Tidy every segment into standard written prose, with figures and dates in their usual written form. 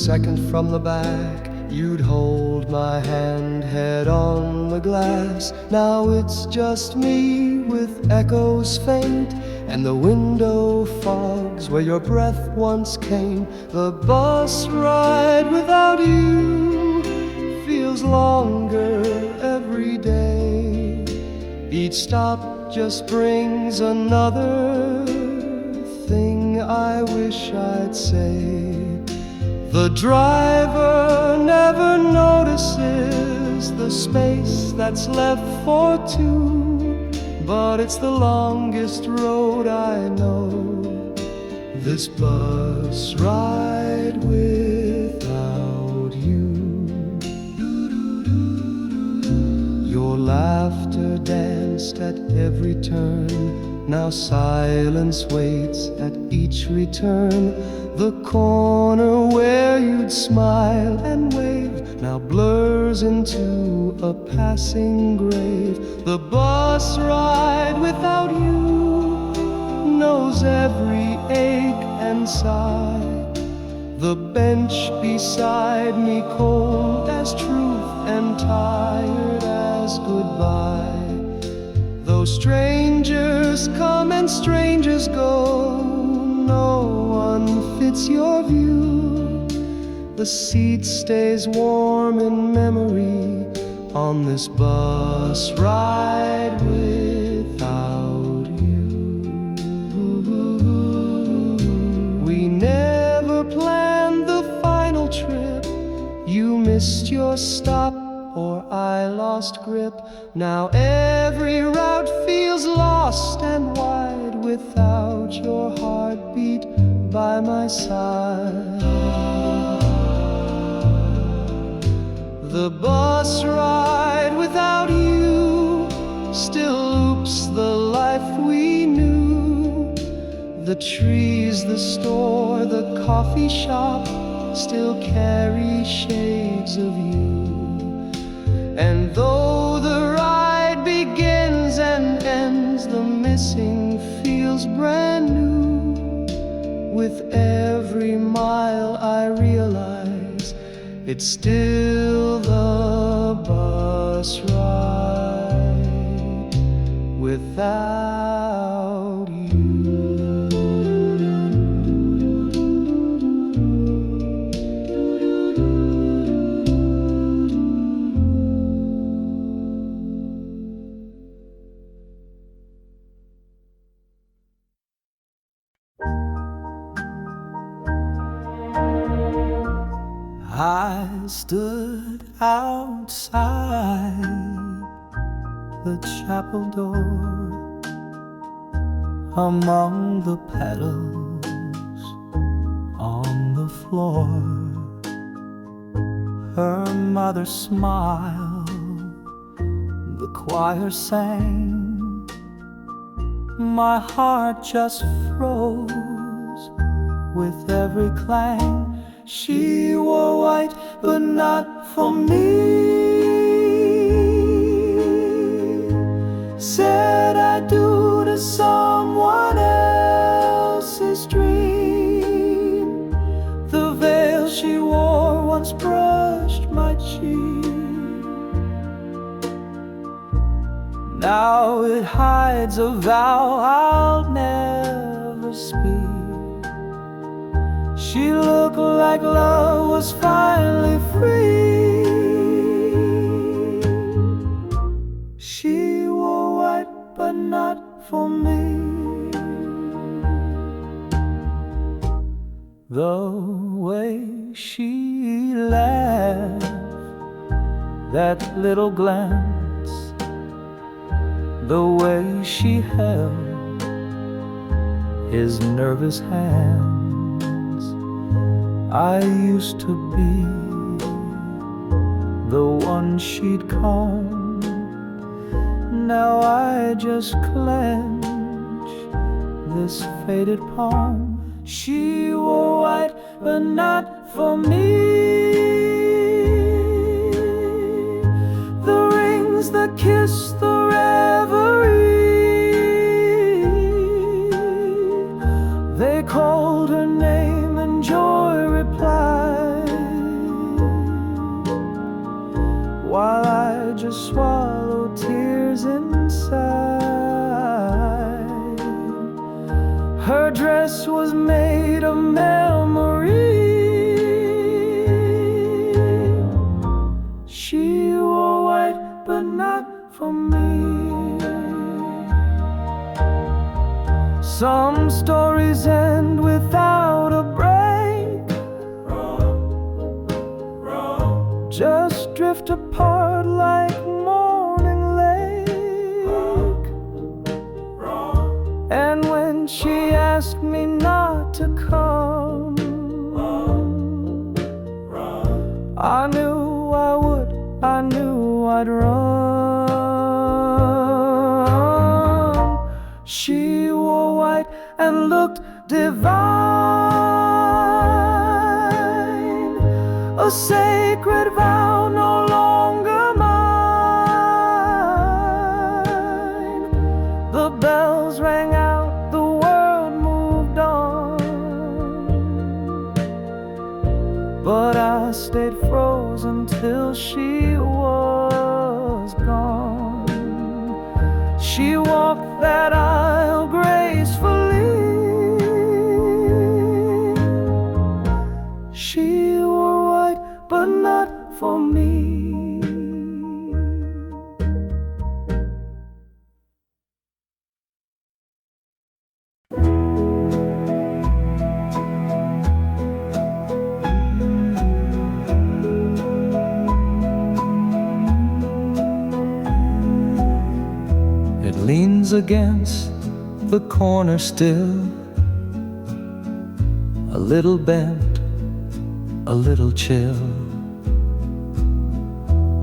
second from the back, you'd hold my hand, head on the glass. Now it's just me with echoes faint, and the window fogs where your breath once came. The bus ride without you feels longer every day. Each stop just brings another thing I wish I'd say. The driver never notices the space that's left for two, but it's the longest road I know, this bus ride without you. Your laughter danced at every turn, now silence waits at each return. The corner where you'd smile and wave now blurs into a passing grave. The bus ride without you knows every ache and sigh. The bench beside me cold as truth and tired as goodbye. Though strangers come and strangers go, no one fits your view. The seat stays warm in memory on this bus ride without you. We never planned the final trip. You missed your stop or I lost grip. Now every route feels lost and wide without your heartbeat by my side. The bus ride without you still loops the life we knew. The trees, the store, the coffee shop still carry shades of you. And though the ride begins and ends, the missing feels brand new. With every mile I realize it's still the bus ride without you. I stood outside the chapel door among the petals on the floor. Her mother smiled, the choir sang. My heart just froze with every clang. She wore white, but not for me. Said I do to someone else's dream. The veil she wore once brushed my cheek. Now it hides a vow I'll never speak. She looked like love was finally free. She wore white, but not for me. The way she laughed, that little glance, the way she held his nervous hand. I used to be the one she'd call. Now I just clench this faded palm. She wore white, but not for me. The rings, the kiss, the reverie, they called her name and joy replied. I just swallow tears inside. Her dress was made of memory. She wore white, but not for me. Some stories end without a break, just drift apart like morning lake. And when she asked me not to come, I knew I would, I knew I'd run. She wore white and looked divine, a sacred vow no longer mine. The bells rang out, the world moved on, but I stayed frozen till she was gone. She walked that aisle gracefully. She wore white, but not for me. It leans against the corner still, a little bent, a little chill.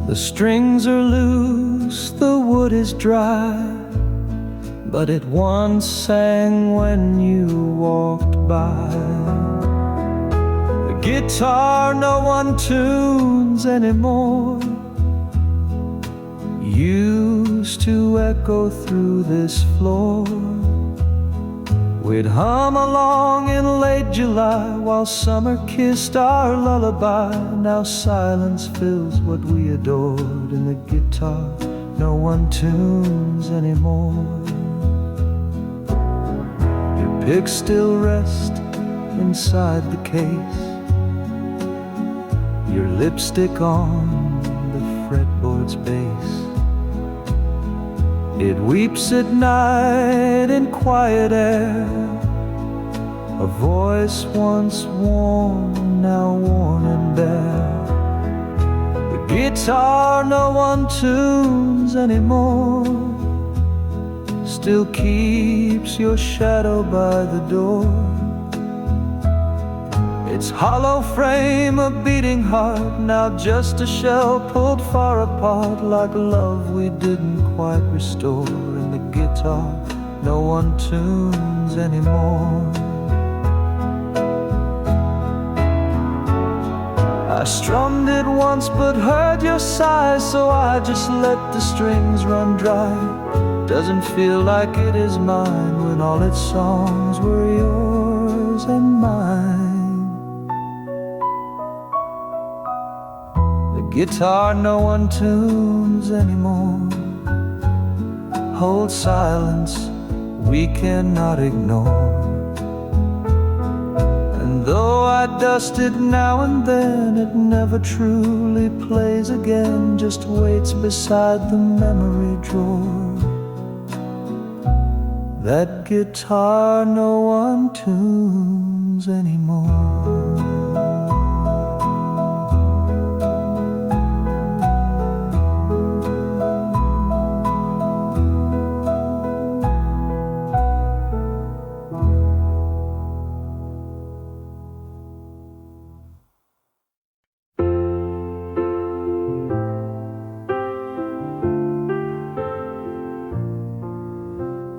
The strings are loose, the wood is dry, but it once sang when you walked by. The guitar no one tunes anymore, used to echo through this floor. We'd hum along in late July while summer kissed our lullaby. Now silence fills what we adored, and the guitar no one tunes anymore. Your picks still rest inside the case, your lipstick on the fretboard's base. It weeps at night in quiet air, a voice once warm, now worn and bare. The guitar no one tunes anymore, still keeps your shadow by the door. Its hollow frame a beating heart, now just a shell pulled far apart, like love we didn't quite restore. And the guitar no one tunes anymore. I strummed it once but heard your sighs, so I just let the strings run dry. Doesn't feel like it is mine when all its songs were yours and mine. Guitar no one tunes anymore, hold silence we cannot ignore. And though I dust it now and then, it never truly plays again, just waits beside the memory drawer. That guitar no one tunes anymore.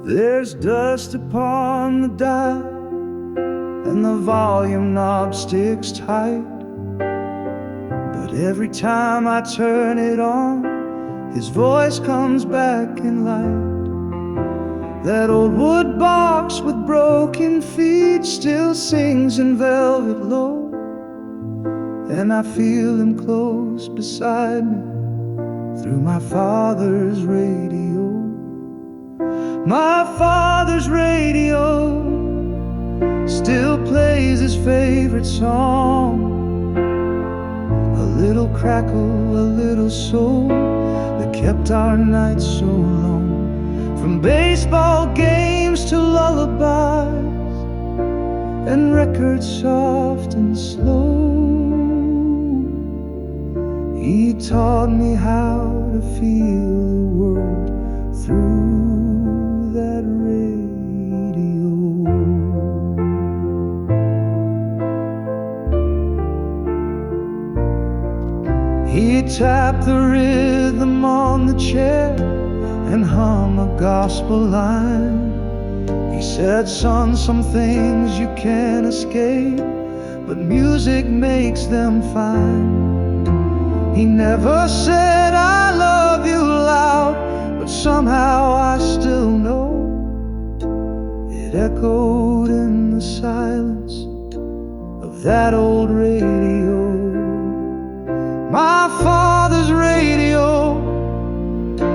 There's dust upon the dial, and the volume knob sticks tight. But every time I turn it on, his voice comes back in light. That old wood box with broken feet still sings in velvet low, and I feel him close beside me through my father's radio. My father's radio still plays his favorite song. A little crackle, a little soul that kept our nights so long. From baseball games to lullabies and records soft and slow, he taught me how to feel the world through that radio. He tapped the rhythm on the chair and hum a gospel line. He said, son, some things you can't escape, but music makes them fine. He never said I love you loud, but somehow I still know it echoed in the silence of that old radio. My father's radio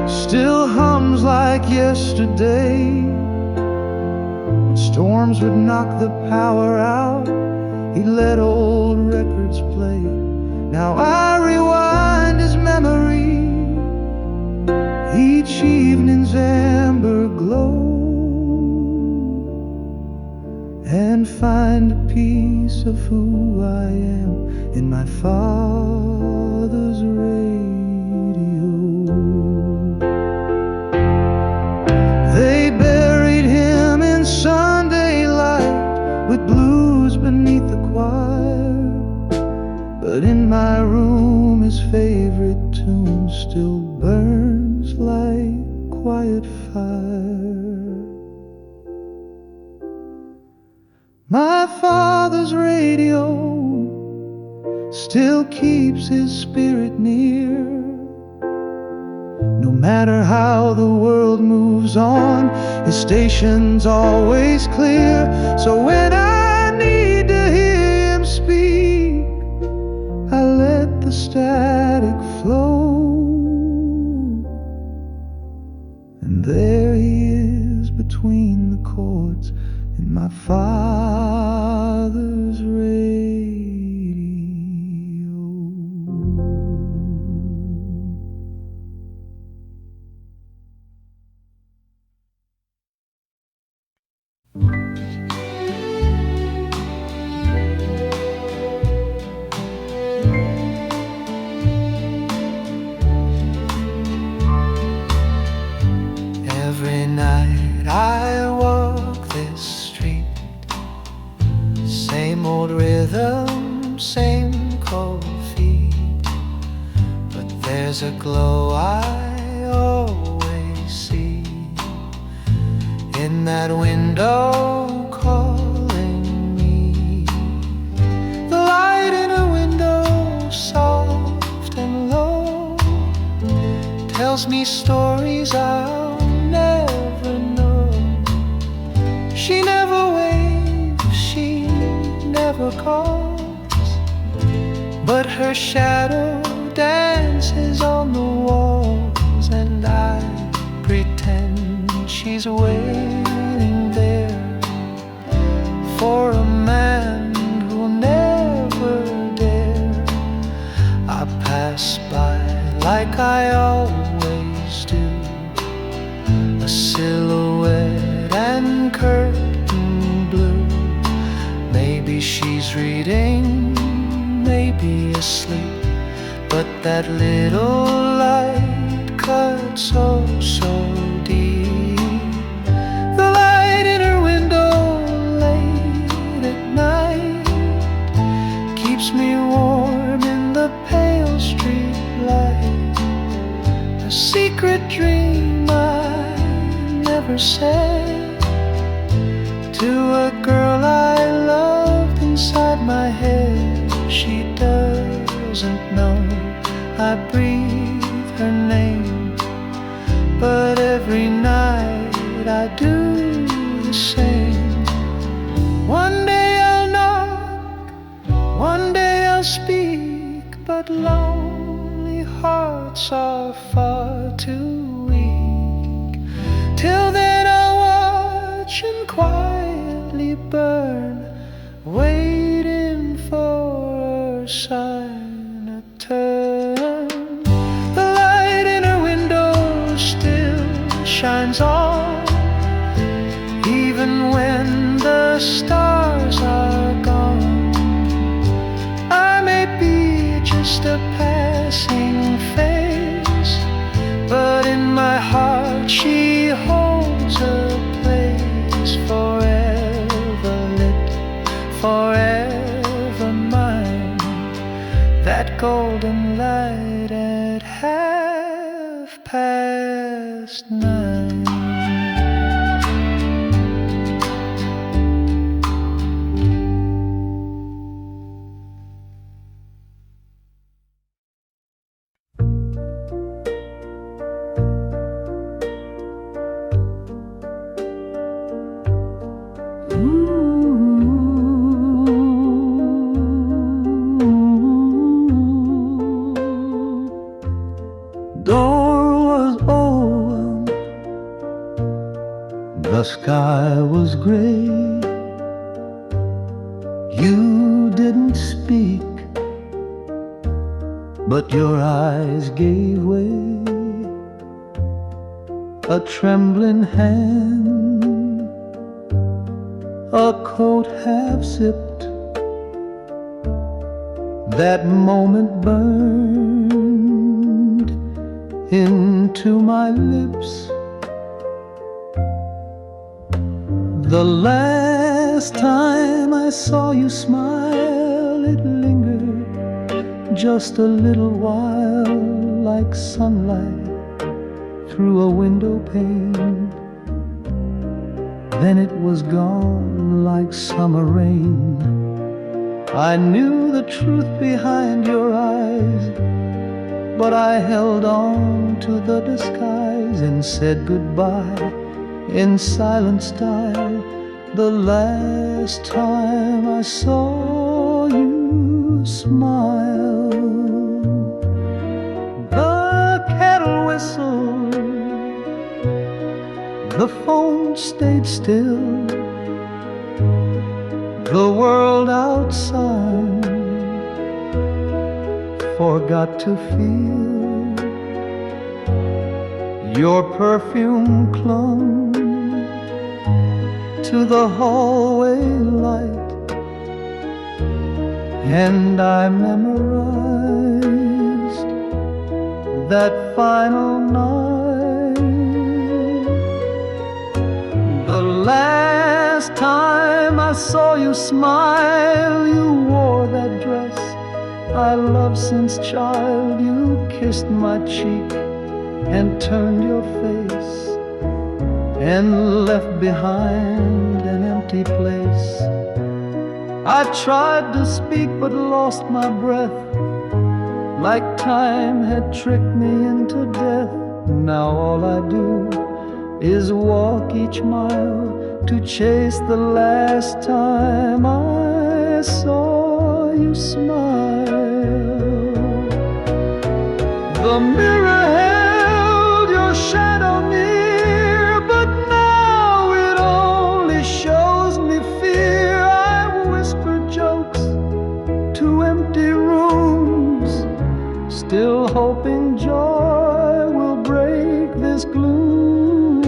still hums like yesterday. When storms would knock the power out, he'd let old records play. Now I rewind his memory, each evening's amber glow, and find a piece of who I am in my father's radio. They buried him in Sunday light with blues beneath the choir, but in my room his favorite tune still burns like quiet fire. My father's radio still keeps his spirit near. No matter how the world moves on, his station's always clear. So when I need to hear him speak, I let the static flow. And there he is between the chords in my father's radio. Every night I walk this street, same old rhythm, same cold feet, but there's a glow I always see in that window calling me. The light in a window, soft and low, tells me stories I'll never know. She never waves, she never calls, but her shadow dances on the walls, and I pretend she's waiting there for a man who'll never dare. I pass by like I always do, a silhouette and curtain blue. Maybe she's reading, maybe asleep, but that little light cuts so deep. The light in her window late at night keeps me warm in the pale street light. A secret dream I never said to a girl I loved inside my head. She doesn't know I breathe her name, but every night I do the same. One day I'll knock, one day I'll speak, but lonely hearts are far too weak. Till then I'll watch and quietly burn, waiting for a sign to turn. The light in her window still shines on, even when the stars are gone. I may be just a passing face, but in my heart she holds a place, forever lit, forever mine. That golden light at 9:30. Door was open, the sky was gray. You didn't speak, but your eyes gave way. A trembling hand, a coat half zipped. That moment burned into my lips. The last time I saw you smile, it lingered just a little while, like sunlight through a window pane. Then it was gone like summer rain. I knew the truth behind your eyes, but I held on to the disguise and said goodbye in silent style. The last time I saw you smile. The kettle whistled, the phone stayed still. The world outside forgot to feel. Your perfume clung to the hallway light, and I memorized that final night. The last time I saw you smile, you wore that dress I loved since child. You kissed my cheek and turned your face and left behind an empty place. I tried to speak but lost my breath, like time had tricked me into death. Now all I do is walk each mile to chase the last time I saw you smile. The mirror held your shadow near, but now it only shows me fear. I whisper jokes to empty rooms, still hoping joy will break this gloom.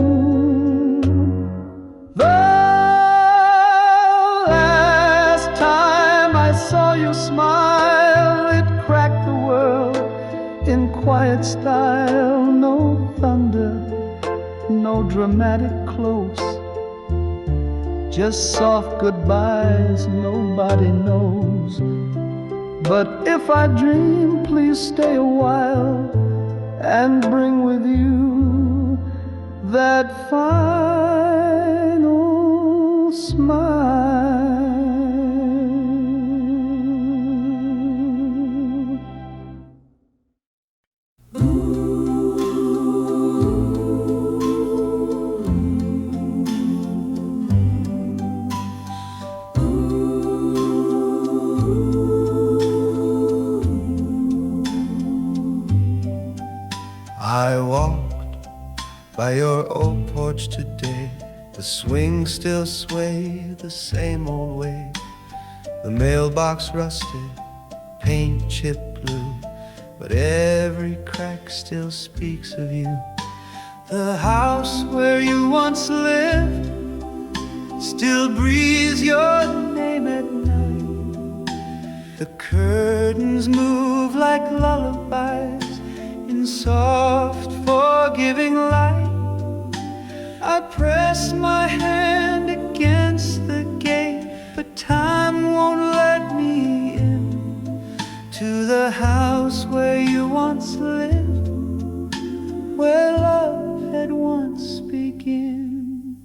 The last time I saw you smile, it cracked the world in quiet style. No thunder, no dramatic close, just soft goodbyes nobody knows. But if I dream, please stay a while and bring with you that final smile. By your old porch today, the swings still sway the same old way. The mailbox rusted, paint chipped blue, but every crack still speaks of you. The house where you once lived still breathes your name at night. The curtains move like lullabies in soft, forgiving light. I press my hand against the gate, but time won't let me in to the house where you once lived, where love had once begun.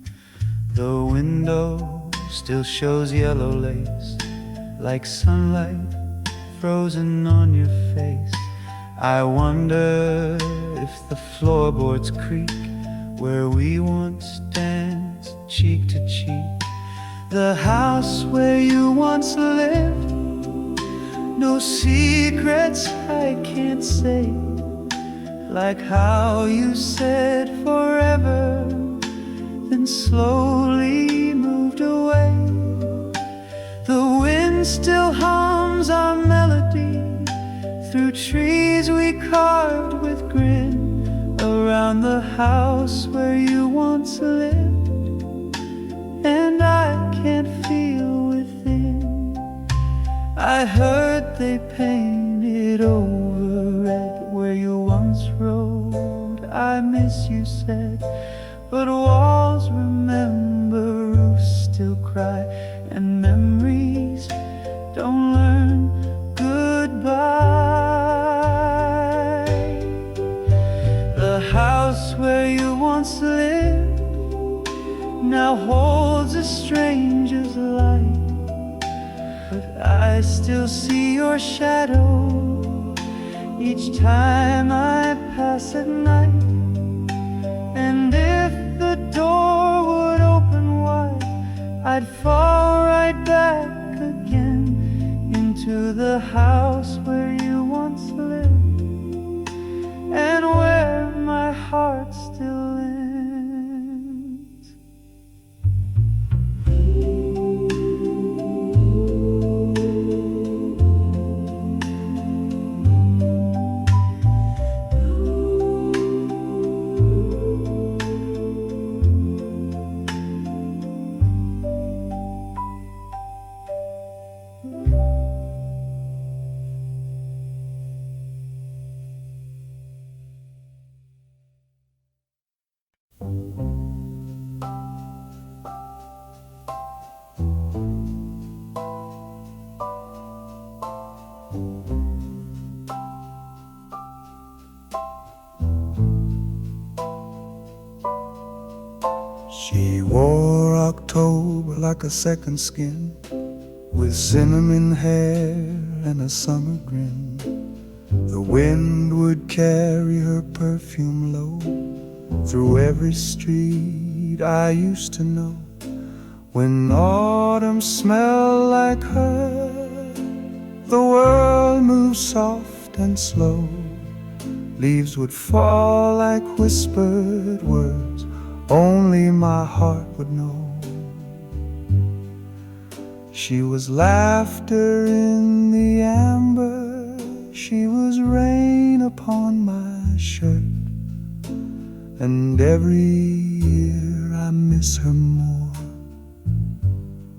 The window still shows yellow lace, like sunlight frozen on your face. I wonder if the floorboards creak where we once danced cheek to cheek. The house where you once lived, no secrets I can't say, like how you said forever, then slowly moved away. The wind still hums our melody through trees we carved with grin, around the house where you once lived, and I can't feel within. I heard they painted over red where you once rode. I miss you said, but walls remember, roofs still cry, and memories don't learn goodbye. The house where you once lived now holds a stranger's light, but I still see your shadow each time I pass at night. And if the door would open wide, I'd fall right back again into the house where you once lived, and where my heart still lives. She wore October like a second skin, with cinnamon hair and a summer grin. The wind would carry her perfume low through every street I used to know. When autumn smelled like her, the world moved soft and slow. Leaves would fall like whispered words only my heart would know. She was laughter in the amber, she was rain upon my shirt, and every year I miss her more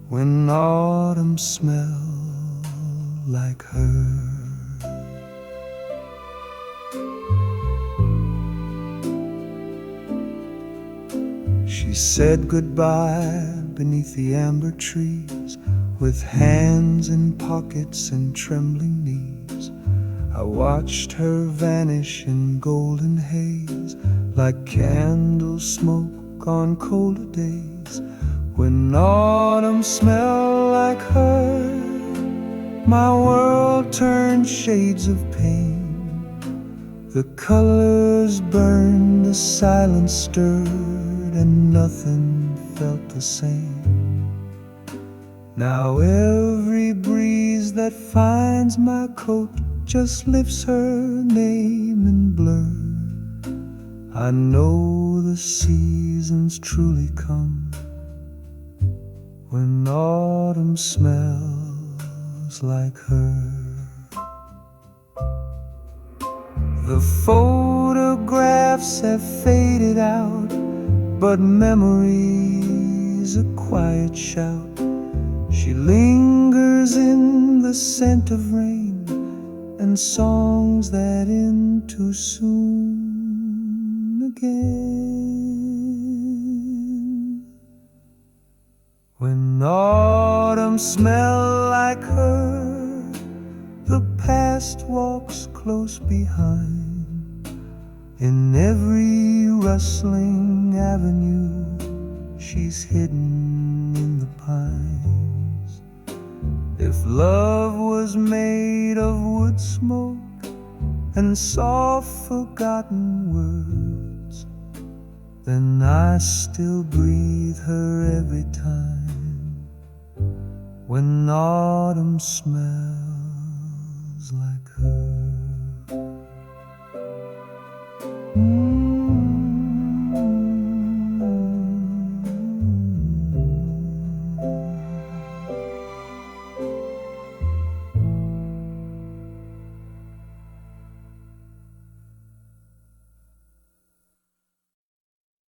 when autumn smelled like her. She said goodbye beneath the amber trees, with hands in pockets and trembling knees. I watched her vanish in golden haze, like candle smoke on colder days. When autumn smelled like her, my world turned shades of pain. The colors burned, the silence stirred, and nothing felt the same. Now every breeze that finds my coat just lifts her name in blur. I know the seasons truly come, when autumn smells like her. The photographs have faded out, but memory's a quiet shout. She lingers in the scent of rain and songs that end too soon again. When autumn smells like her, the past walks close behind. In every rustling avenue, she's hidden in the pines. If love was made of wood smoke and soft forgotten words, then I still breathe her every time when autumn smells like her.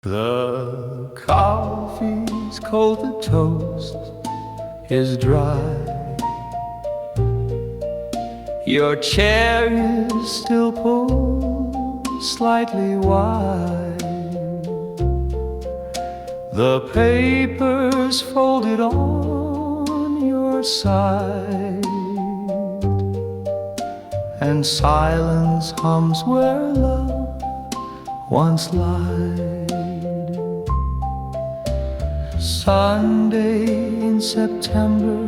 The coffee's cold, the toast is dry. Your chair is still pulled slightly wide. The paper's folded on your side, and silence hums where love once lied. Sunday in September,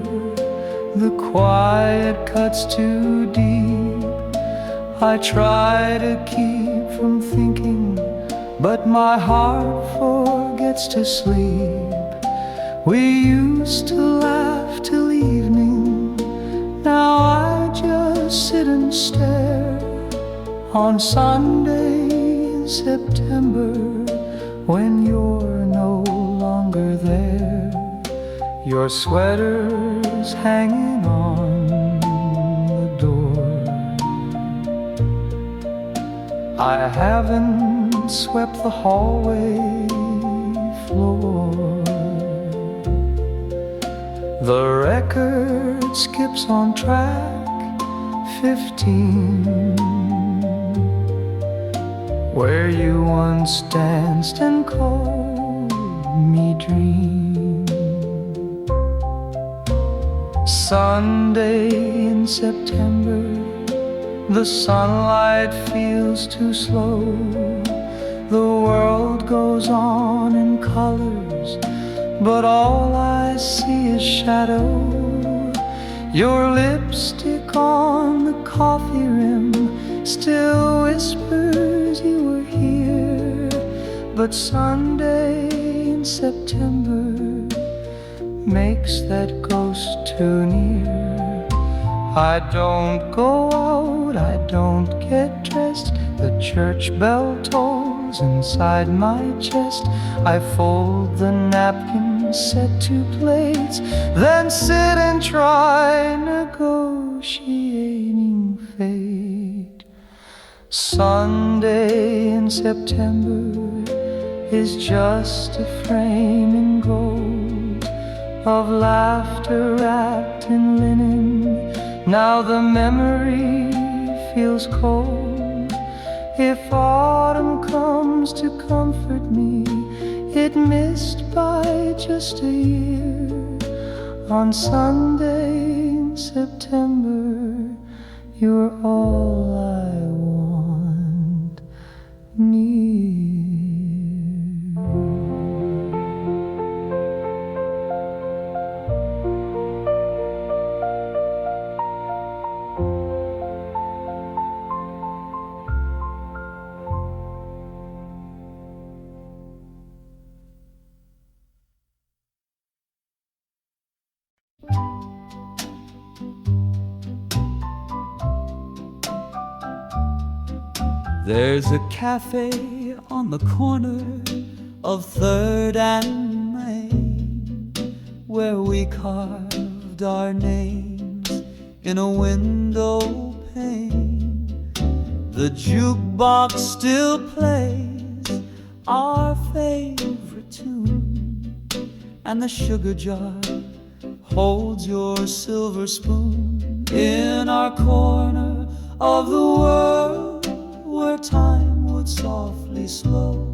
the quiet cuts too deep. I try to keep from thinking, but my heart forgets to sleep. We used to laugh till evening, now I just sit and stare. On Sunday in September, when you're no longer there, your sweater's hanging on the door. I haven't swept the hallway floor. The record skips on track 15, where you once danced and called me dream. Sunday in September, the sunlight feels too slow. The world goes on in colors, but all I see is shadow. Your lipstick on the coffee rim still whispers you were here, but Sunday in September makes that ghost too near. I don't go out, I don't get dressed. The church bell tolls inside my chest. I fold the napkin, set 2 plates, then sit and try negotiating fate. Sunday in September is just a frame in gold of laughter wrapped in linen. Now the memory feels cold. If autumn comes to comfort me, it missed by just a year. On Sunday in September, you're all I want near. There's a cafe on the corner of 3rd and Main, where we carved our names in a window pane. The jukebox still plays our favorite tune, and the sugar jar holds your silver spoon. In our corner of the world, where time would softly slow,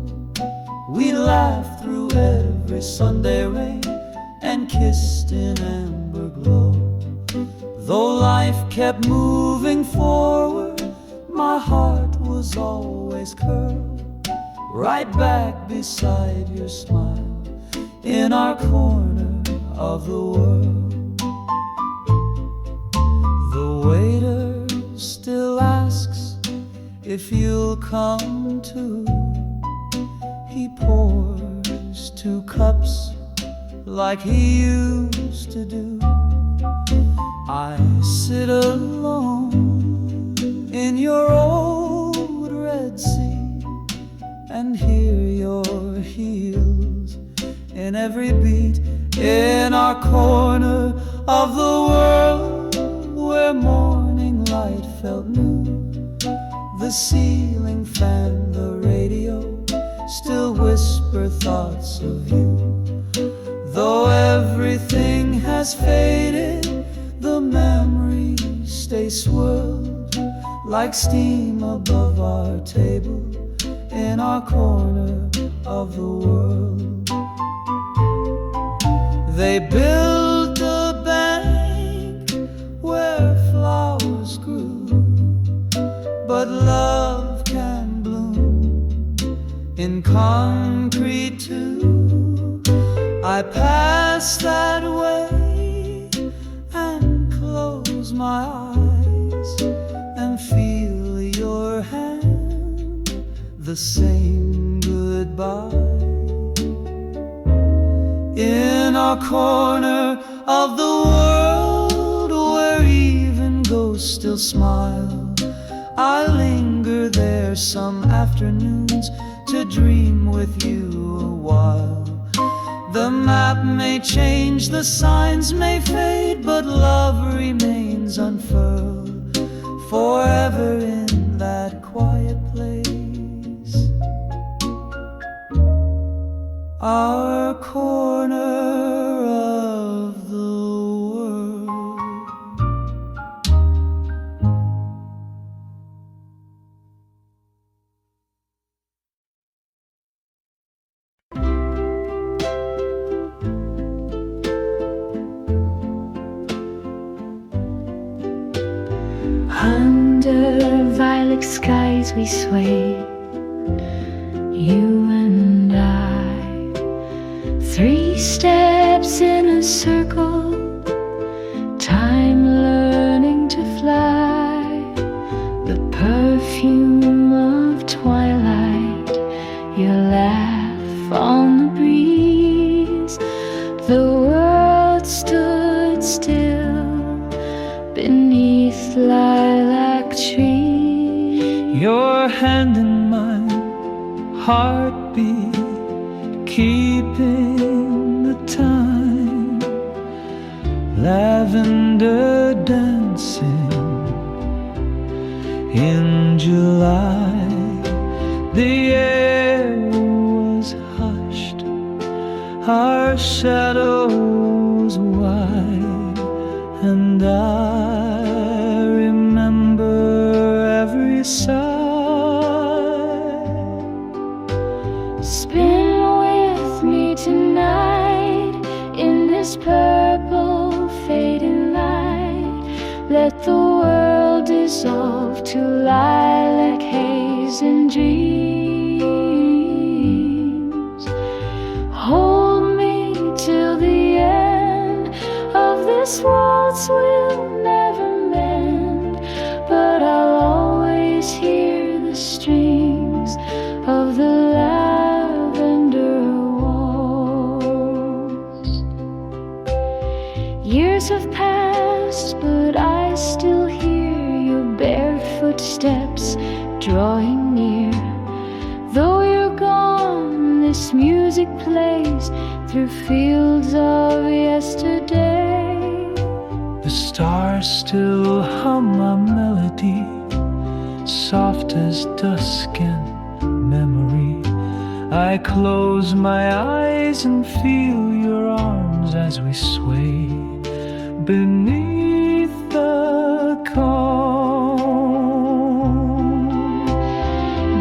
we laughed through every Sunday rain and kissed in amber glow. Though life kept moving forward, my heart was always curled right back beside your smile in our corner of the world. The waiter still asks if you'll come too. He pours 2 cups like he used to do. I sit alone in your old red sea and hear your heels in every beat. In our corner of the world, where morning light felt new, the ceiling fan, the radio still whisper thoughts of you. Though everything has faded, the memories stay swirled like steam above our table in our corner of the world. They built a bank where flowers grew, but love can bloom in concrete too. I pass that way and close my eyes and feel your hand, the same goodbye. In our corner of the world, where even ghosts still smile, I linger there some afternoons to dream with you a while. The map may change, the signs may fade, but love remains unfurled forever in that quiet place. Our corner of the world. Under violet skies we sway, you and I. 3 steps in a circle, time learning to fly. The perfume of twilight, your laugh on the breeze. The world stood still beneath lilac trees. Your hand in mine, heartbeat keeping the time. Lavender dancing in July. The air was hushed, our shadows wide, and I remember every sigh. Spin with me tonight in this purple fading light. Let the world dissolve to lilac haze and dreams. Hold me till the end of this waltz will never mend, but I'll always hear the strings of the Lavender Waltz. Years have passed, but I still hear your bare footsteps drawing near. Though your music plays through fields of yesterday. The stars still hum a melody, soft as dusk and memory. I close my eyes and feel your arms as we sway beneath the calm.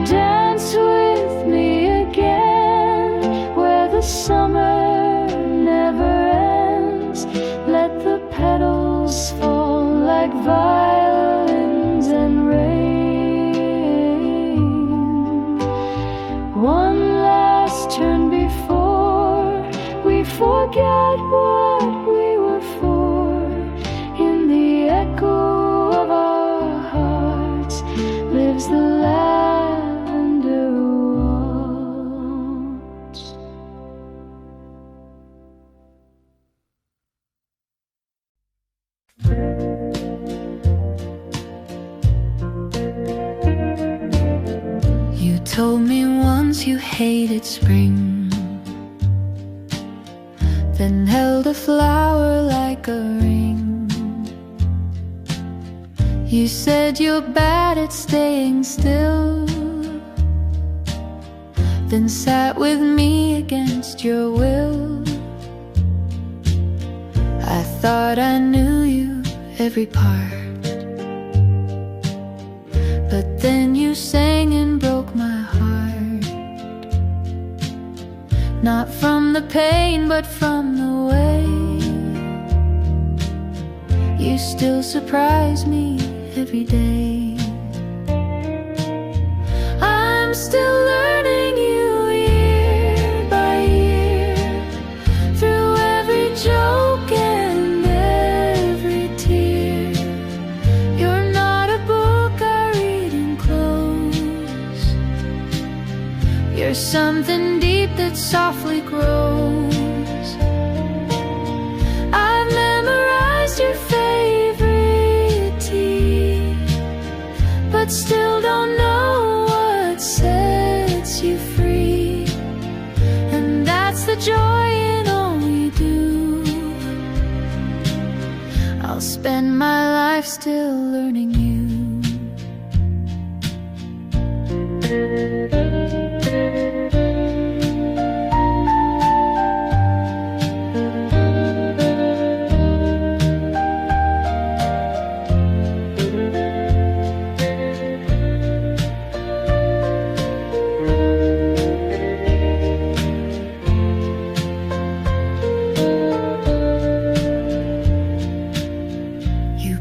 Dance with me again where the summer never ends. Let the petals fall like violins and rain. One last turn before we forget what we were for. In the echo of our hearts lives the Lavender Waltz. You told me once you hated spring, then held a flower like a ring. You said you're bad at staying still, then sat with me against your will. I thought I knew you every part, but then you sang and broke my heart. Not from the pain, but from the way you still surprise me every day. I'm still learning you year by year, through every joke and every tear. You're not a book I read and close. You're something deep that softly grows. I've memorized your favorite tea, but still don't know what sets you free. And that's the joy in all we do. I'll spend my life still learning you.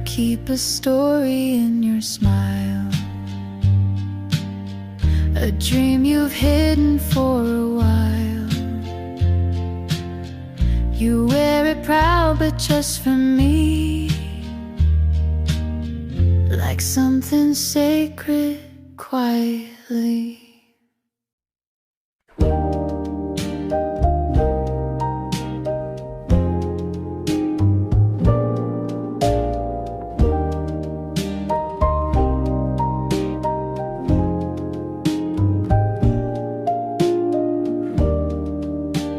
Keep a story in your smile, a dream you've hidden for a while. You wear it proud, but just for me, like something sacred quietly.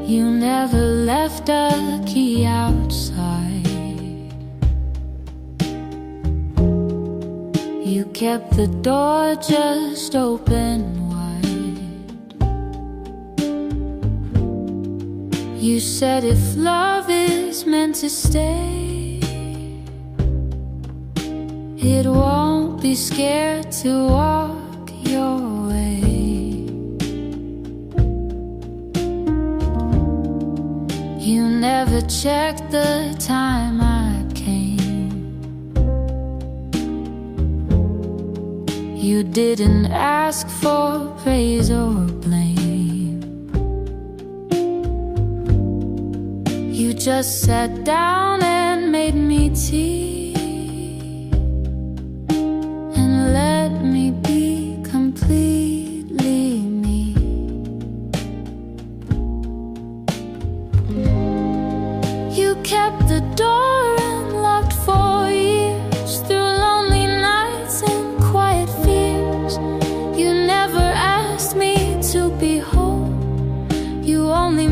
You never left a key outside. You kept the door just open wide. You said if love is meant to stay, it won't be scared to walk your way. You never checked the time I came. You didn't ask for praise or blame. You just sat down and made me tea, and let me be completely me. You kept the door unlocked for years, through lonely nights and quiet fears. You never asked me to be whole. You only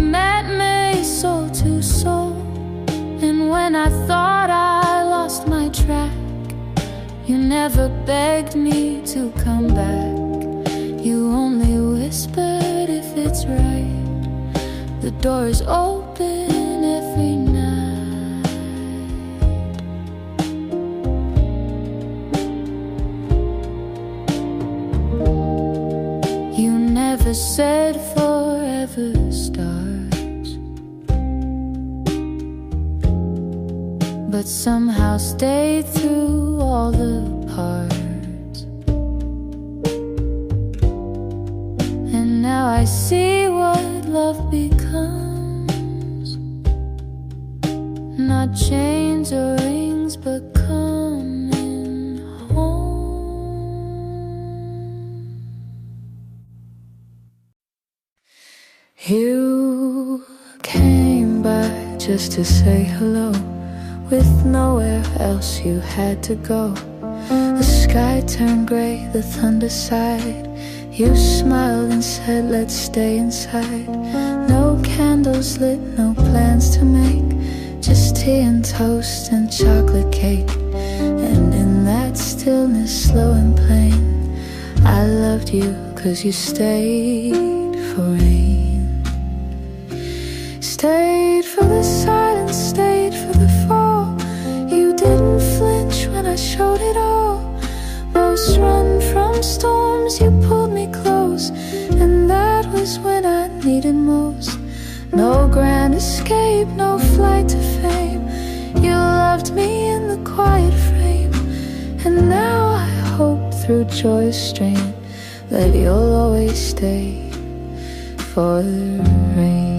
begged me to come back. You only whispered if it's right. The door is open every night. You never said forever starts, but somehow stayed through all the parts. And now I see what love becomes. Not chains or rings, but coming home. You came by just to say hello, with nowhere else you had to go. The sky turned gray, the thunder sighed. You smiled and said, let's stay inside. No candles lit, no plans to make, just tea and toast and chocolate cake. And in that stillness, slow and plain, I loved you 'cause you stayed for rain. Stayed for the silence, stayed for the fall. You didn't flinch when I showed it all. Most run from storms, you pulled me close, and that was when I needed most. No grand escape, no flight to fame. You loved me in the quiet frame, and now I hope through joyous strain that you'll always stay for the rain.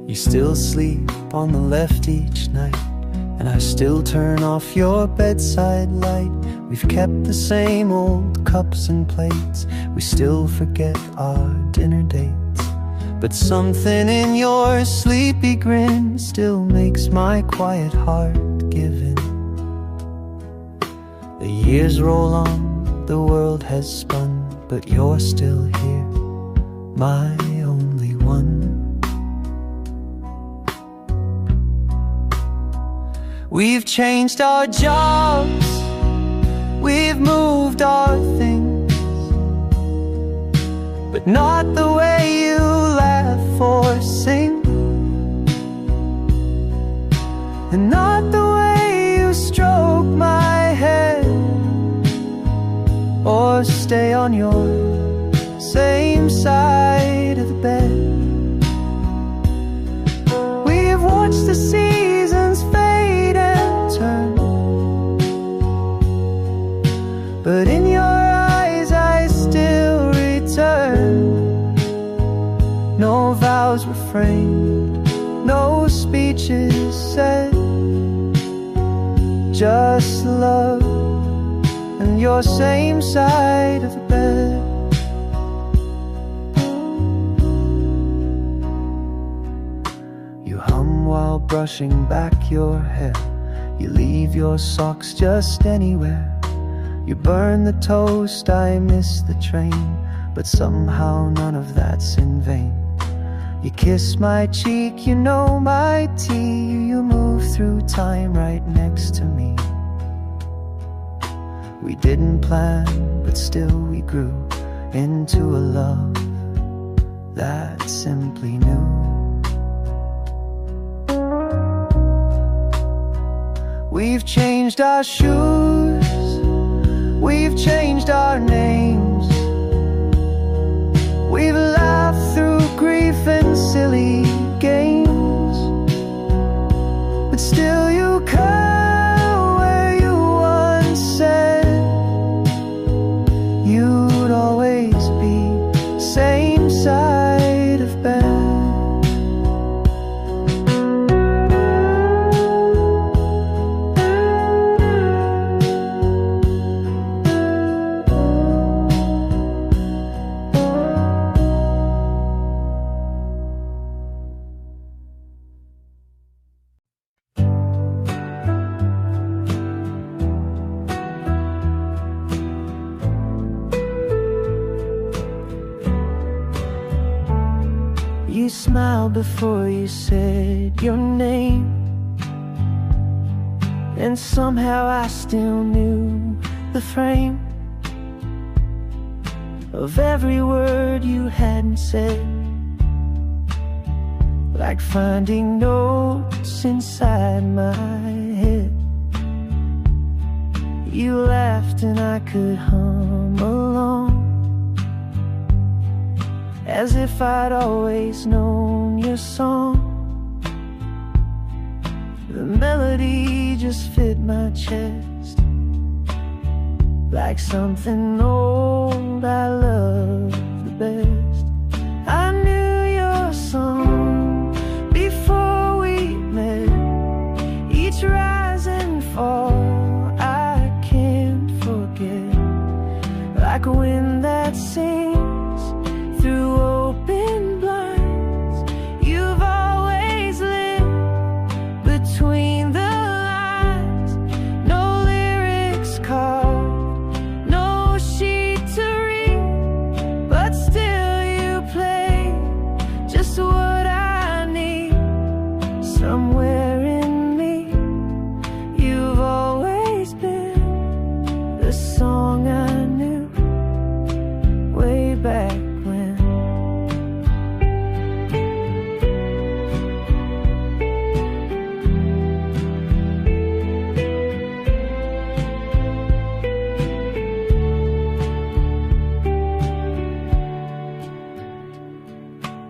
You still sleep on the left each night, and I still turn off your bedside light. We've kept the same old cups and plates, we still forget our dinner dates. But something in your sleepy grin still makes my quiet heart give in. The years roll on, the world has spun, but you're still here, my only one. We've changed our jobs, we've moved our things, but not the way you laugh or sing, and not the way you stroke my head, or stay on your same side of the bed. We've watched the seasons fade and turn, but in your eyes I still return. No vows were framed, no speeches said, just love and your same side of the bed. You hum while brushing back your hair, you leave your socks just anywhere. You burn the toast, I miss the train, but somehow none of that's in vain. You kiss my cheek, you know my tea, you move through time right next to me. We didn't plan, but still we grew into a love that's simply new. We've changed our shoes, we've changed our names, we've laughed through grief and silly games, but still you come where you once said you'd always be, same side of bed. You smiled before you said your name, and somehow I still knew the frame of every word you hadn't said, like finding notes inside my head. You laughed and I could hum along, as if I'd always known your song. The melody just fit my chest, like something old I loved the best. I knew your song before we met, each rise and fall I can't forget, like a wind that sings through open blinds. You've always lived between the lines, no lyrics carved, no sheet to read, but still you play just what I need. Somewhere in me, you've always been the song I knew way back.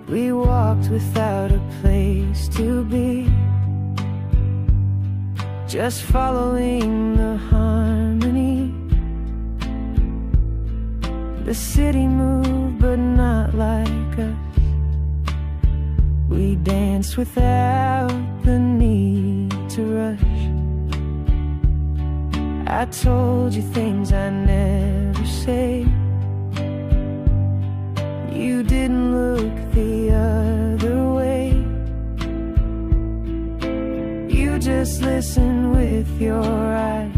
We walked without a place to be, just following the harmony. The city moved, but not like us. We danced without the need to rush. I told you things I never say. You didn't look the other way. You just listened with your eyes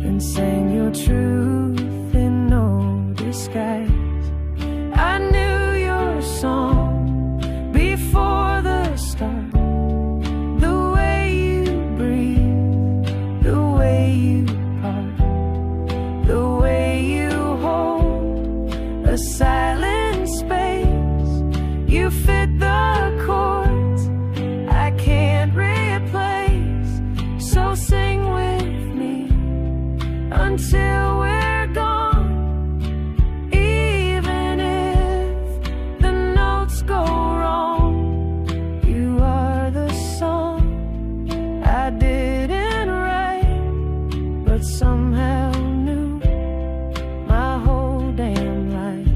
and sang your truth in no disguise. I knew your song before the start, the way you breathe, the way you part, the way you hold a silent space. You fit the chords I can't replace, so sing with me until we're gone. Even if the notes go wrong, you are the song I didn't write, but somehow knew my whole damn life.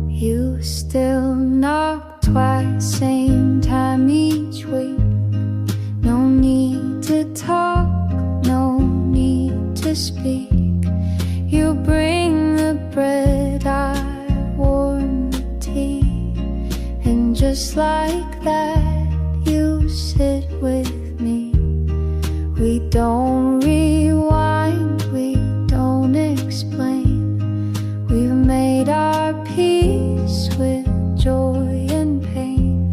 You still knock twice, same time each week. speak. You bring the bread, I warm the tea, and just like that you sit with me. We don't rewind, we don't explain. We've made our peace with joy and pain.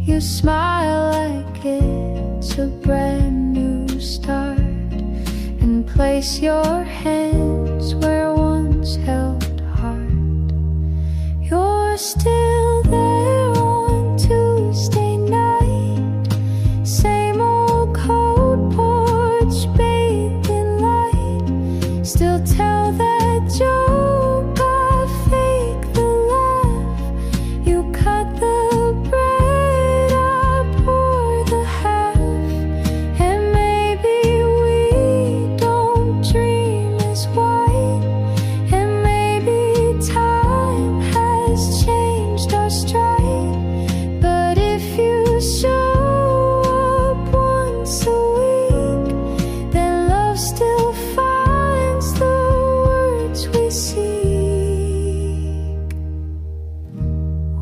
You smile like it's a brand new start, and place your hands where once held heart. You're still there on Tuesday night, same old cold porch bathed in light. Still tell that joke, I fake the laugh. You cut the bread, I pour the half. And maybe we don't dream as white, and maybe time has changed our stride. But if you show up once a week, then love still finds the words we seek.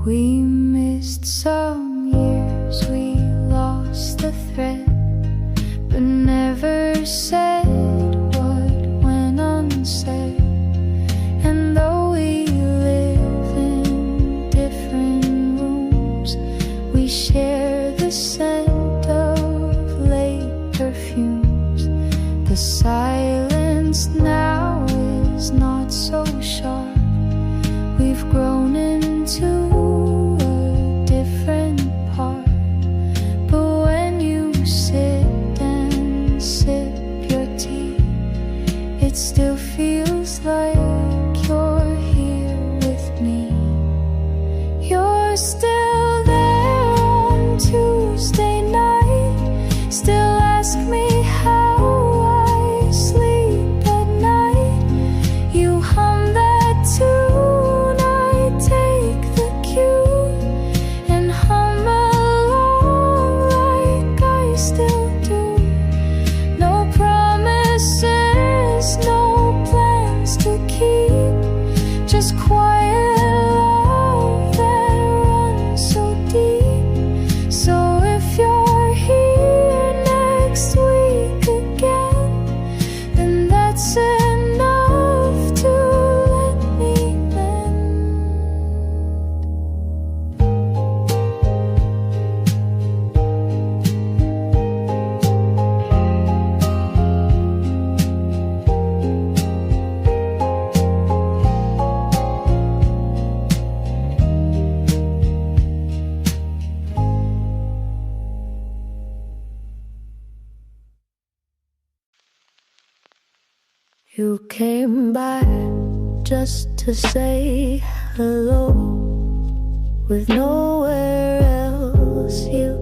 We missed some years, we lost the thread, but never said what went unsaid. And though we live in different rooms, we share the scent of late perfumes. The silence now is not so sharp. We've grown into a different part. But when you sit and sip your tea, it still feels like you're here with me. You're still there on Tuesday night, still ask me how I sleep at night. You hum that tune, I take the cue and hum along like I still do. No promises, no plans to keep, just quiet love that runs so deep. So if you're here next week again, then that's enough to let me mend. You came by just to say hello, with nowhere else you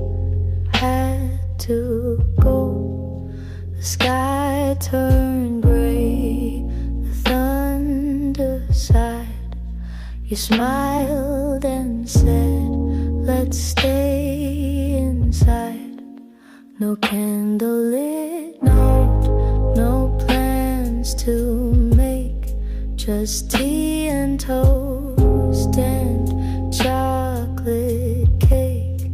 had to go. The sky turned gray, the thunder sighed. You smiled and said, let's stay inside. No candlelit note, no plans to make, just tea and toast and chocolate cake.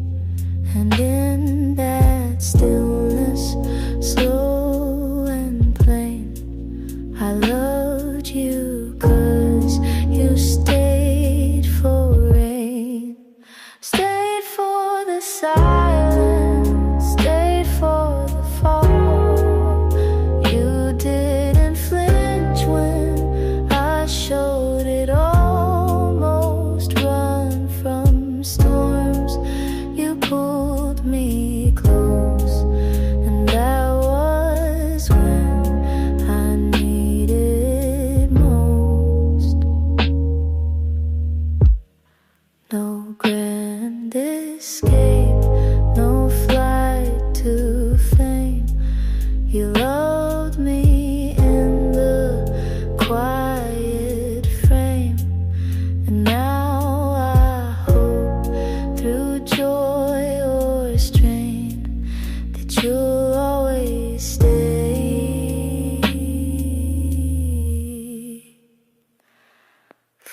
And in that stillness, slow and plain, I loved you 'cause you stayed for rain, stayed for the silence, stayed for the fall. You didn't flinch when I showed it almost right.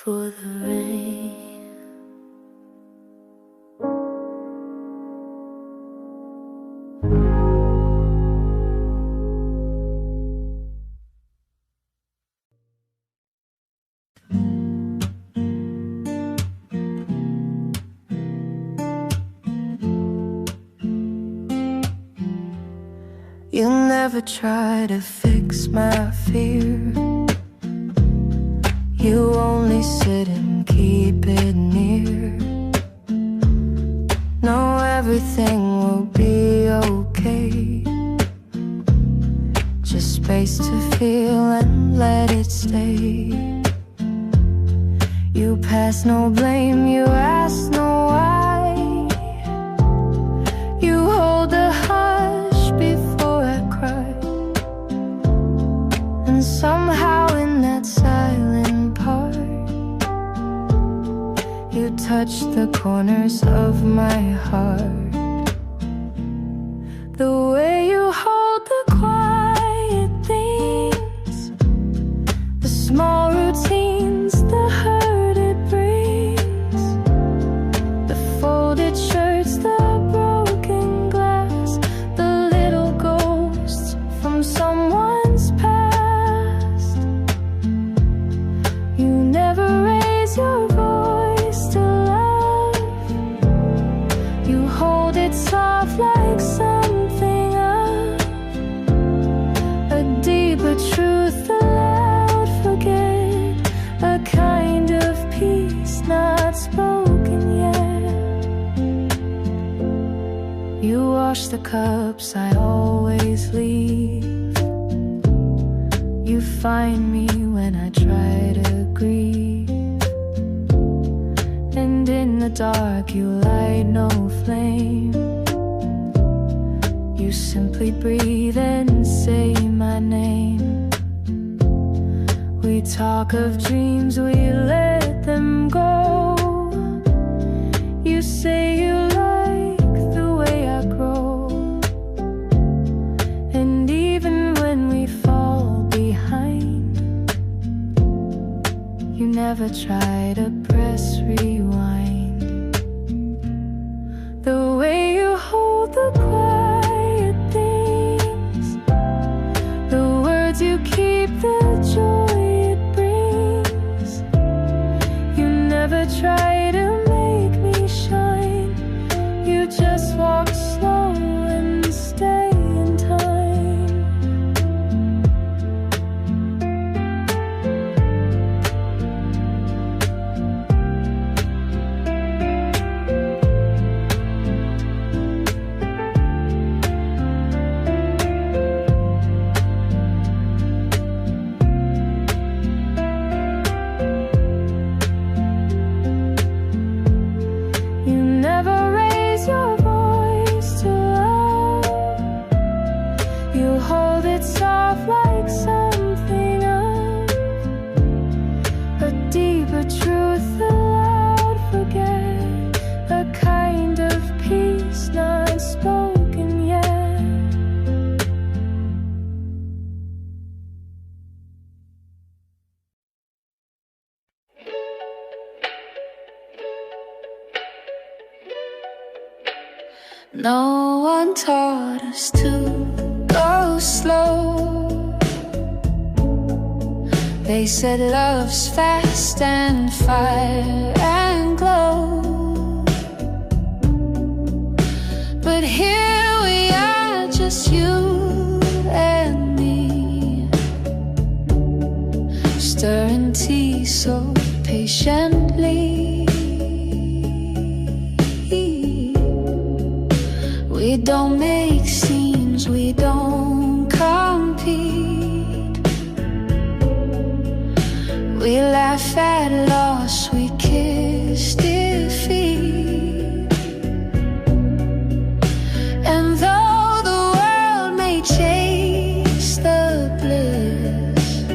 for the rain. You never try to fix my fear. You only sit and keep it near. Know everything will be okay. Just space to feel and let it stay. You pass no blame, you ask no why. You hold the hush before I cry. And somehow in that silent part, you touch the corners of my heart. The way you hold the quiet things, the small routines, the hurt it brings, the folded shirts, the broken glass, the little ghosts from someone's past. You never raise your voice to love. You hold it soft like something up, a deeper truth, a loud forget, a kind of peace not spoken yet. You wash the cups I always leave. You find me when I try to grieve. And in the dark you light no flame. You simply breathe and say my name. We talk of dreams, we let them go. You say you like the way I grow. And even when we fall behind, you never try to press rewind. The way you hold the quiet things, the words you keep, the joy it brings. You never try to make me shine. You just walk slow and stay in time. You never raise your voice to love. You hold it soft like something up, a deeper truth, a loud forget, a kind of peace not spoken yet. No one taught us to go slow. They said love's fast and fire and glow. But here we are, just you and me, stirring tea so patiently. We don't make scenes, we don't compete. We laugh at loss, we kiss defeat. And though the world may chase the bliss,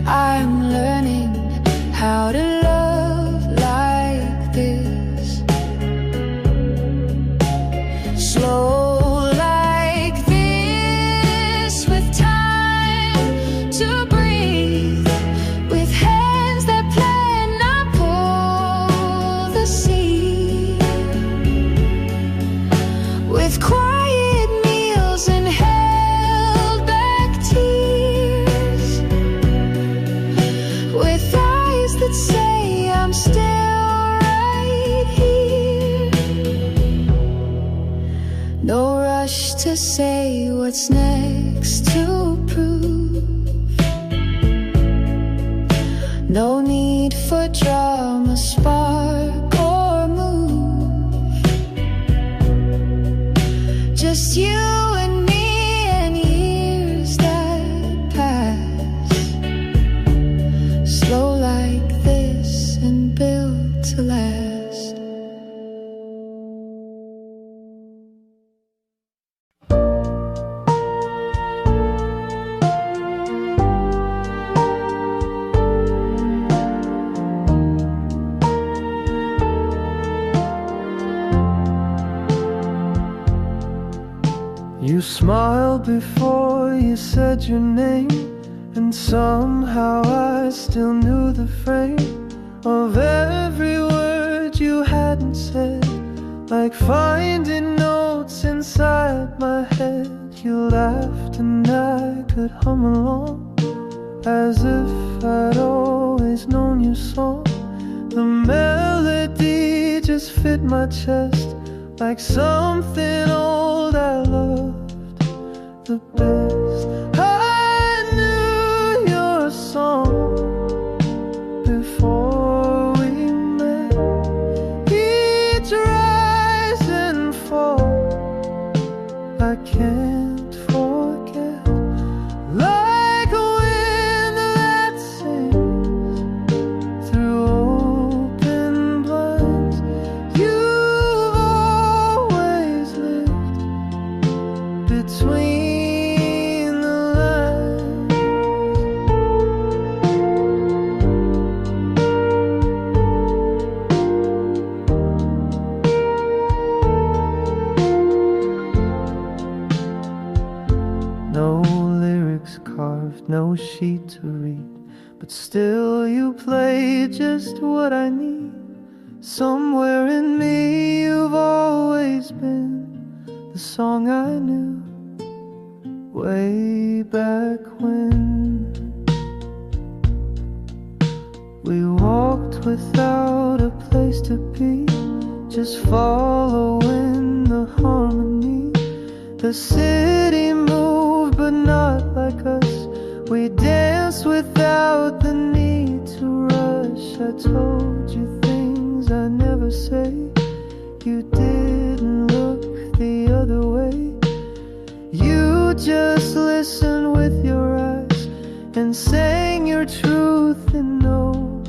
I'm learning how to love like this. Slow like this, with time to breathe, with hands what's next to prove. No need for drama, spark or move. Just you and me and years that pass, slow like this and built to last. You smiled before you said your name, and somehow I still knew the frame of every word you hadn't said. Like finding notes inside my head. You laughed and I could hum along, as if I'd always known your song. The melody just fit my chest, like something old I loved the best. I knew your song before we met. Each rise and fall I can't forget. Like a wind that sings through open blinds, you've always lived between. No sheet to read, but still you play just what I need. Somewhere in me you've always been the song I knew way back when. We walked without a place to be, just following the harmony. The city moved but not like us. We danced without the need to rush. I told you things I never say. You didn't look the other way. You just listened with your eyes and sang your truth in no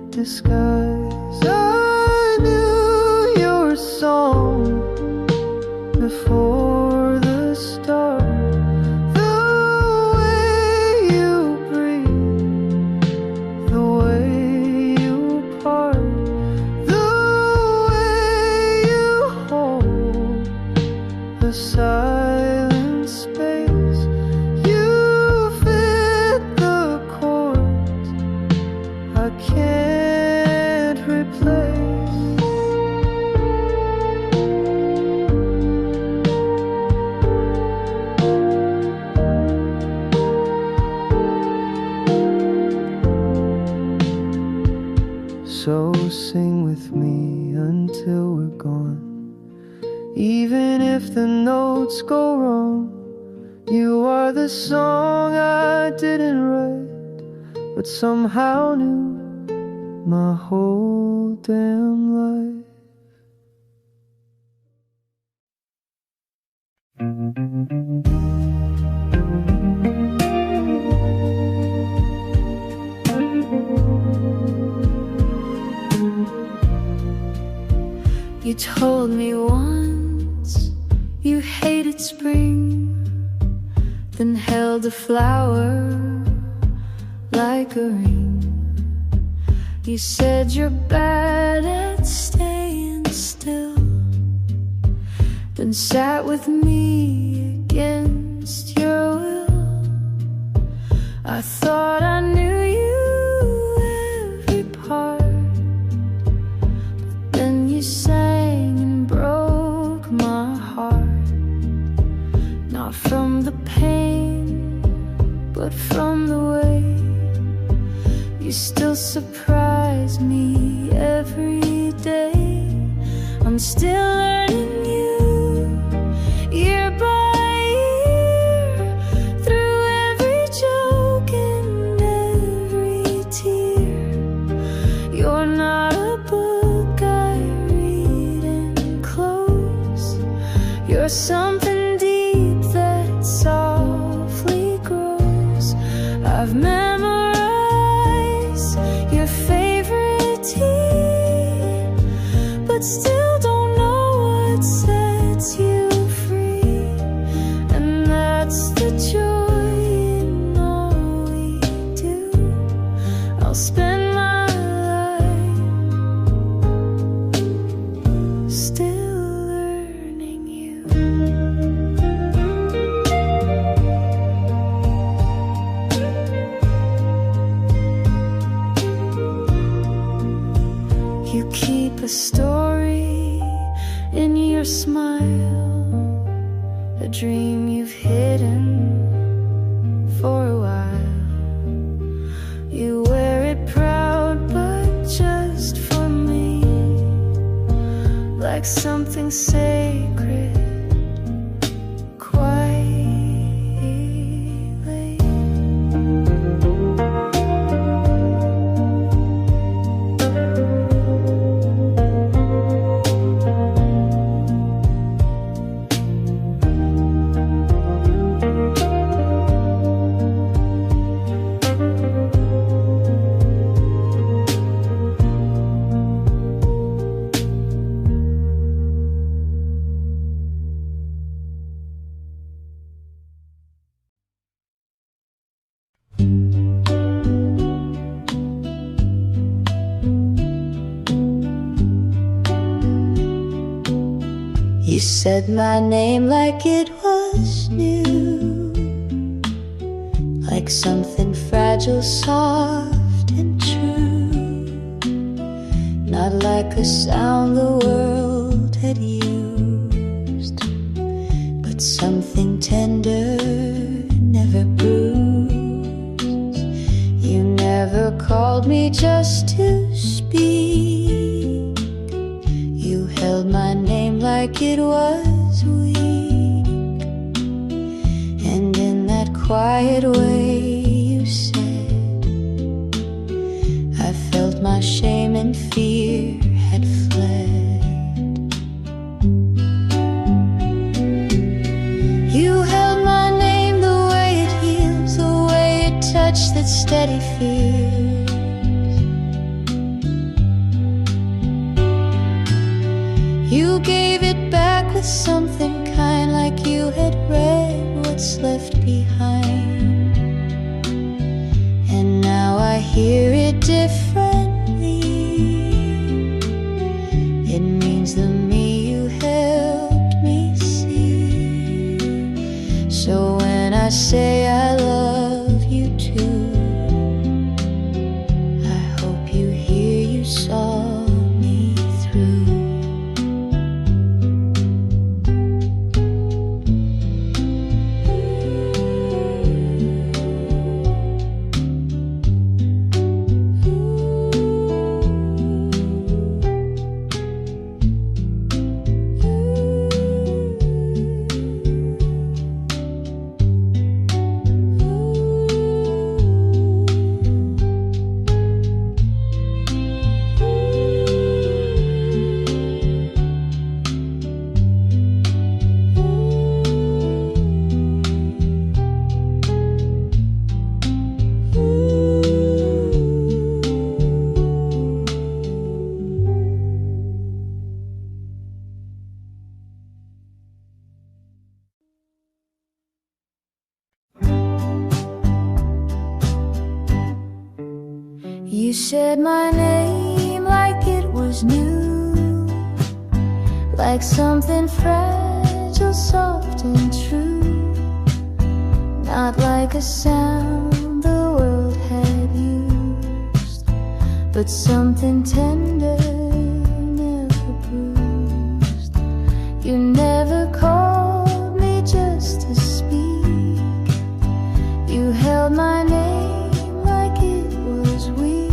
disguise. I knew your song before the start. Silent space, you fit the chords I can't replace. So sing with me until we're gone. Even if the notes go wrong, you are the song I didn't write, but somehow knew my whole damn life. You told me once you hated spring, then held a flower like a ring. You said you're bad at staying still, then sat with me against your will. I thought I knew you every part, but then you sang and broke my heart. Not from the pain, but from the way you still surprise me every day. I'm still learning you year by year. You're not a book I read and close. You're something deep that softly grows. I've memorized your favorite tea, but still don't know what sets you free. And that's the joy in all we do. I'll spend my life still learning you. You keep a story in your smile, a dream you've hidden for a while. You wear it proud, but just for me, like something sacred, quietly. You said my name like it was new, like something fragile, soft and true, not like a sound the world had used, but something tender, never bruised. You never called me just to speak. You held my name like it was weak, and in that quiet way you said, I felt my shame and fear had fled. You held my name the way it heals, the way it touched that steady fear. You gave it back with something kind, like you had read what's left behind. And now I hear it differently. It means the me you helped me see. So when I say I love you too, I hope you hear you saw me through. You said my name like it was new, like something fragile, soft and true, not like a sound the world had used, but something tender, never bruised. You never called me just to speak. You held my name like it was weak,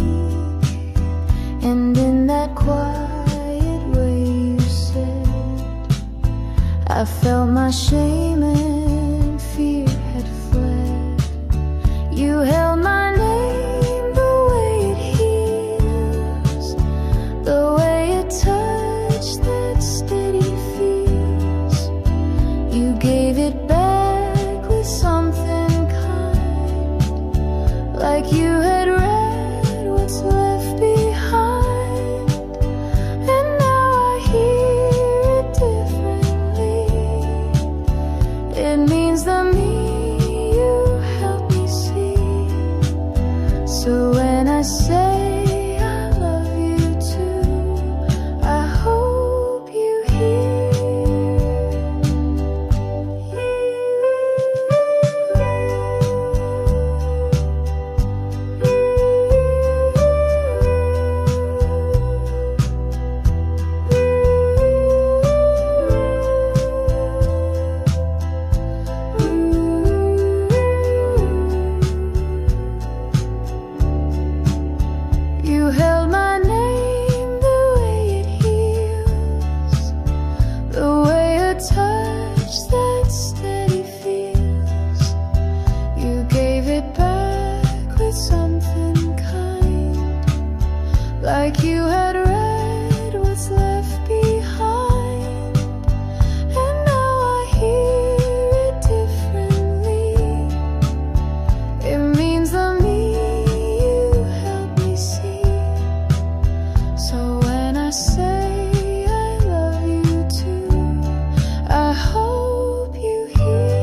and in that quiet way you said, I felt my shame and fear had fled. You held my name the way it heals, say I love you too, I hope you hear. You held my name the way it heals, the way a touch that steady feels. You gave it back with something kind, like you had read what's left behind. And now I hear it differently. It means the me you helped me see. So when I say I love you too, I hope you hear.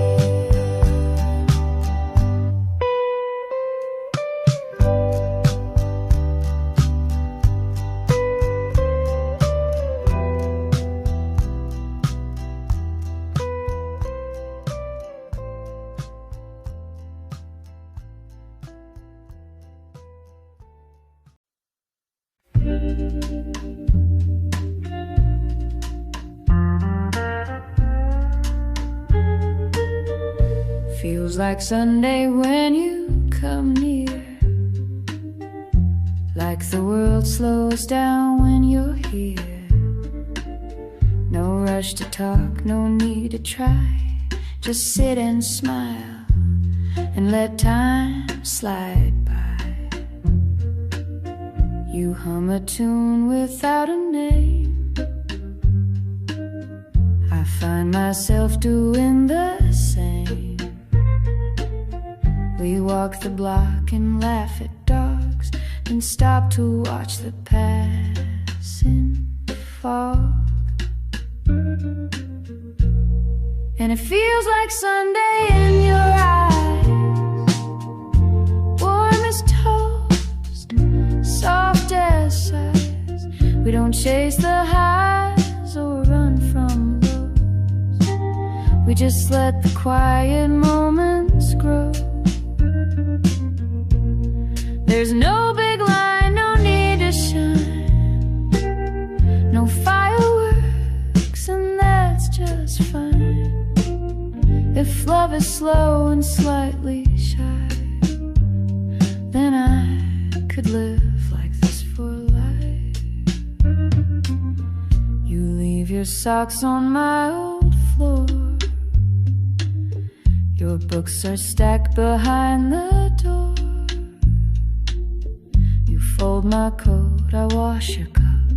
Feels like Sunday when you come near, like the world slows down when you're here. No rush to talk, no need to try, just sit and smile and let time slide by. You hum a tune without a name, I find myself doing the same. We walk the block and laugh at dogs, then stop to watch the passing fog. And it feels like Sunday in your eyes, warm as toast, soft as sighs. We don't chase the highs or run from lows, we just let the quiet moments grow. There's no big line, no need to shine, no fireworks, and that's just fine. If love is slow and slightly shy, then I could live like this for life. You leave your socks on my old floor, your books are stacked behind the door. Fold my coat, I wash your cup,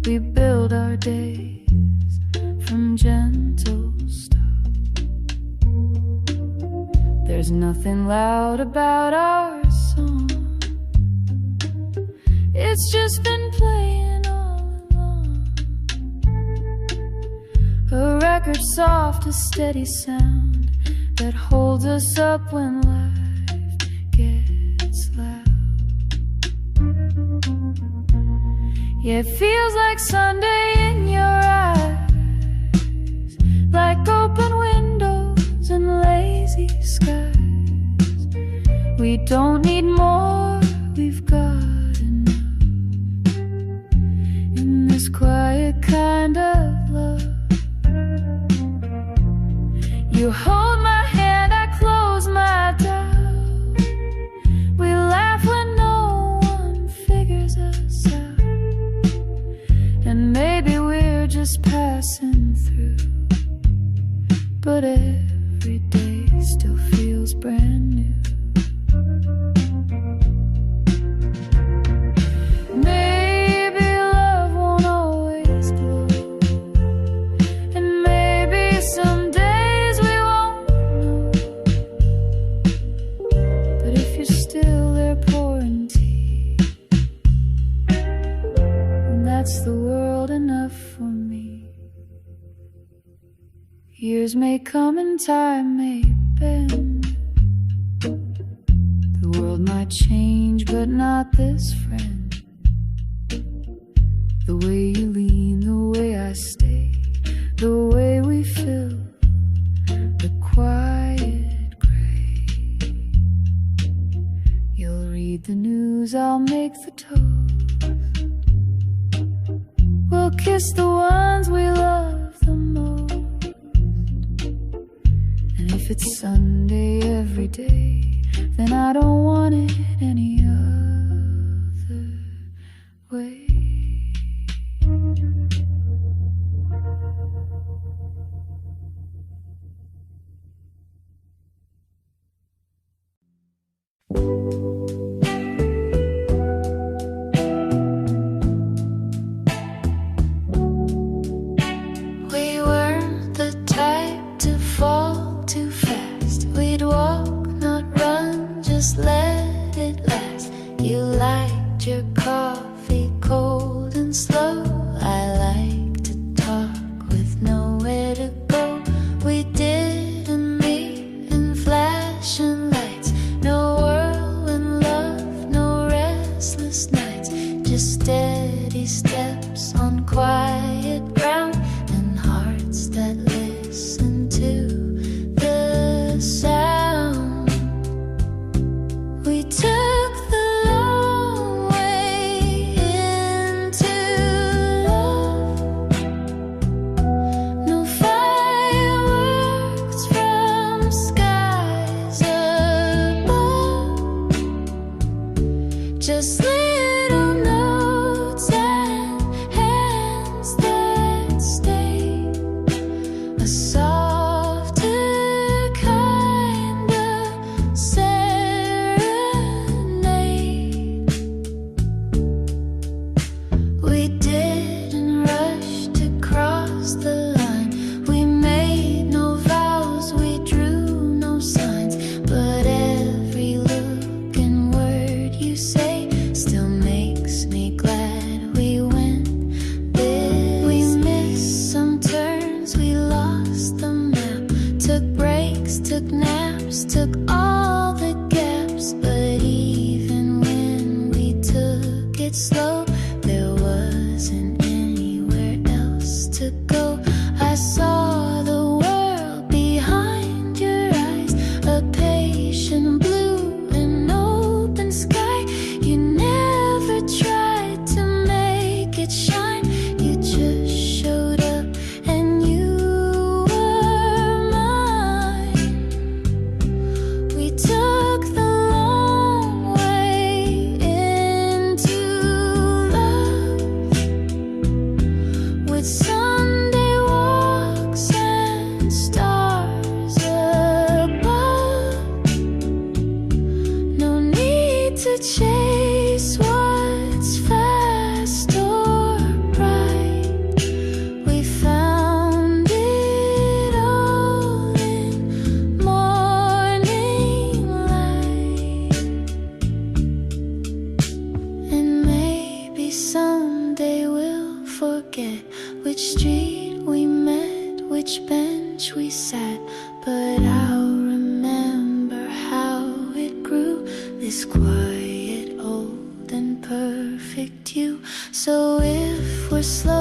we build our days from gentle stuff. There's nothing loud about our song, it's just been playing all along. A record soft, a steady sound that holds us up when life gets loud. Yeah, it feels like Sunday in your eyes, like open windows and lazy skies. We don't need more, we've got enough in this quiet kind of love. You hold my hand, I close my doubt. We laugh when no one figures us out, and maybe we're just passing through, but every day still feels brand new. Maybe love won't always glow, and maybe some days we won't know, but if you're still there pouring tea, then that's the world enough for me. Years may come and time may bend, the world might might change, but not this friend. The way you lean, the way I stay, the way we fill the quiet gray. You'll read the news, I'll make the toast. We'll kiss the ones we love the most. And if it's Sunday every day, then I don't want it any other way. We weren't the type to fall too fast. We'd walk, not run, just let it last. You liked your coffee cold and slow. I like to talk with nowhere to go. We didn't meet in flashing lights. No whirlwind love, no restless nights. Just steady steps on quiet ground, and hearts that listen to the sound. We took the long way into love. No fireworks from skies above, just little notes and hands that stay. A softer kind of serenade. We didn't rush to cross the line. We made no vows, we drew no signs. But every look and word you say still makes me glad we went this. We missed some turns, we lost the map. Took breaks, took naps, took all the gaps. But even when we took it slow, there wasn't anywhere else to go. I saw the world behind your eyes, a patient blue and open sky. You never tried to make it shine. You just showed up and you were mine. We took the long way into love, with Sunday walks and stars above. No need to chase what's fast or bright. We found it all in morning light. And maybe someday we'll forget which street we met, which bench we sat. But I'll remember how it grew, this quiet, old and perfect you. So if we're slow